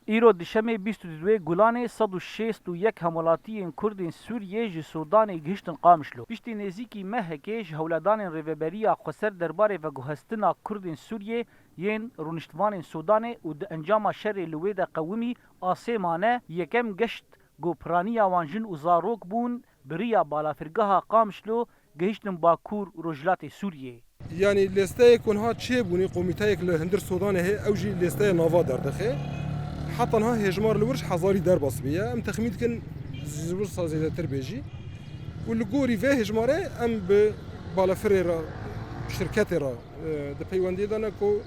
ایرو دشمه 22 گولان 161 همولاتیین کردین سوریه جی سودان گهشتن قامشلو. پشتی نزیکی مهکه جهولدان ریوبریا خسر درباره و گوهستنا کردین سوریه ین رونشتوان سودان و د انجام شر لوید قومی آسمانه یکم گشت گوپرانیا وانجن و زاروک بون بریا بالافرگاه قامشلو گهشتن باکور رجلات سوریه. يعني لسته كونها تشيبوني قوميتايك لهندر السودان هي اوجي لسته نافا دردخه حتى انها هجمار الورش حضاري دار بصبيه ام تخميد كن زور صازي تربيجي والقوري فيه هجماره ام بالا فريرا شركات را د بيواندي دانكو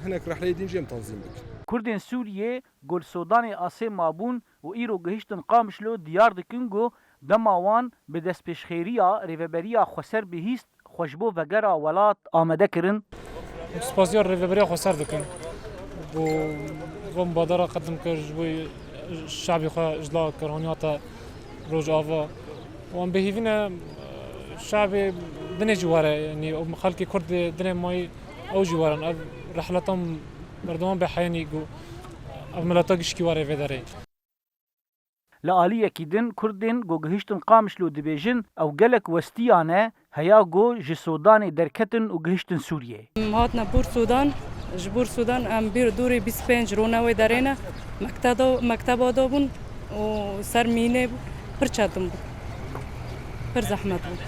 هناك رحله دين جيم تنظيم بك کردین سوریه گل سودان آسه مابون و ایرو گهشتن قامشلو دیار دکنگو دماوان به دست پیشخیریا ریوبریا خسر بهیست خوشبو وگرا ولات آمده کرن. سپاسیار ریوبریا خسر دکن و مبادره قدم کر جوی شعبی خواه اجلا کرانیاتا روج آوا و ام بهیوین شعبی دنه جواره یعنی خلقی کرد دنه مای او جوارن او رحلتهم مردمان به حیانی گو او ملاتا گشکی واره ویداره لآلیه کدن کردین گو گهشتن قامشلو دبیجن او گلک وستیانه هیا گو جسودان درکتن و گهشتن سوریه. هاتنا بور سودان جبور سودان ام بیر دوری 25 رونوی دارینه مکتب دابون و سر مینه پر چاتم بود پر زحمت بود.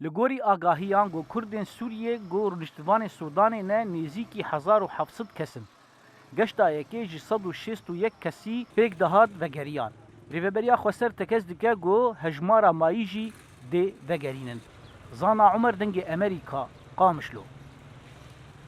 لگوری آگاهیان گو کردین سوریه گو رنشتوان سودان نه نزیکی 1700 کسن. گشتا یکی جی 161 کسی پیک دهات و گریان. ریوبریا خسر تکز دکه گو هجمارا ماییجی ده و گرینن. زانا عمر دنگ امریکا قامشلو.